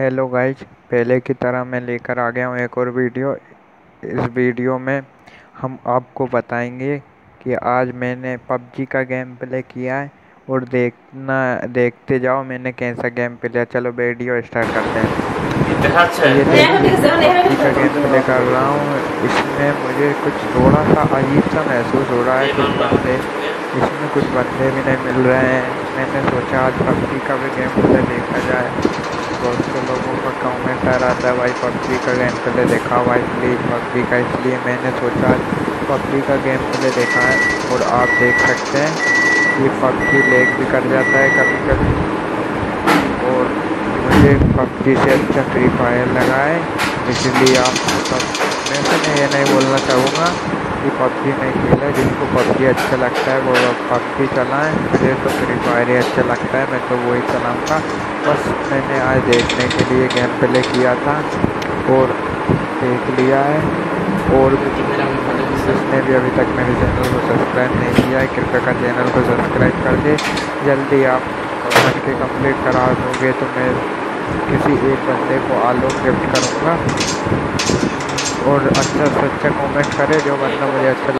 Hello guys, पहले की तरह मैं लेकर आ गया हूँ एक और वीडियो। इस वीडियो में हम आपको बताएंगे कि आज मैंने पबजी का गेम प्ले किया है और देखते जाओ मैंने कैसा गेम प्ले। चलो वीडियो स्टार्ट करते हैं। ये देखिए, पबजी का गेम प्ले कर रहा हूँ। इसमें मुझे कुछ थोड़ा सा अजीब सा महसूस हो रहा है। इसमें कुछ बंदे भी नहीं मिल रहे हैं। मैंने सोचा आज पबजी का भी गेम प्ले देखा जाए। बहुत से लोगों का कमेंट आ रहा था, भाई पबजी का गेम प्ले दिखाओ भाई प्लीज़ पबजी का। इसलिए मैंने सोचा आज पबजी का गेम प्ले देखा है। और आप देख सकते हैं कि पबजी लैग भी कर जाता है कभी कभी। और मुझे पबजी से अच्छा फ्री फायर लगा है। इसलिए आपको सब वैसे मैं ये नहीं बोलना चाहूँगा कि पबजी नहीं खेला। जिनको पबजी अच्छा लगता है वो पबजी चलाएं। मुझे तो फ्री फायर ही अच्छा लगता है, मैं तो वही चलाऊँगा। बस मैंने आज देखने के लिए गेम प्ले किया था और देख लिया है। और जिसने भी अभी तक मेरे चैनल को सब्सक्राइब नहीं किया है, कृपया कर चैनल को सब्सक्राइब कर दे। जल्दी आप 100 कंप्लीट करा दोगे तो मैं किसी एक बंदे को आलोक गिफ्ट करूँगा। और अच्छा से अच्छा कमेंट करे जो बंदा मुझे अच्छा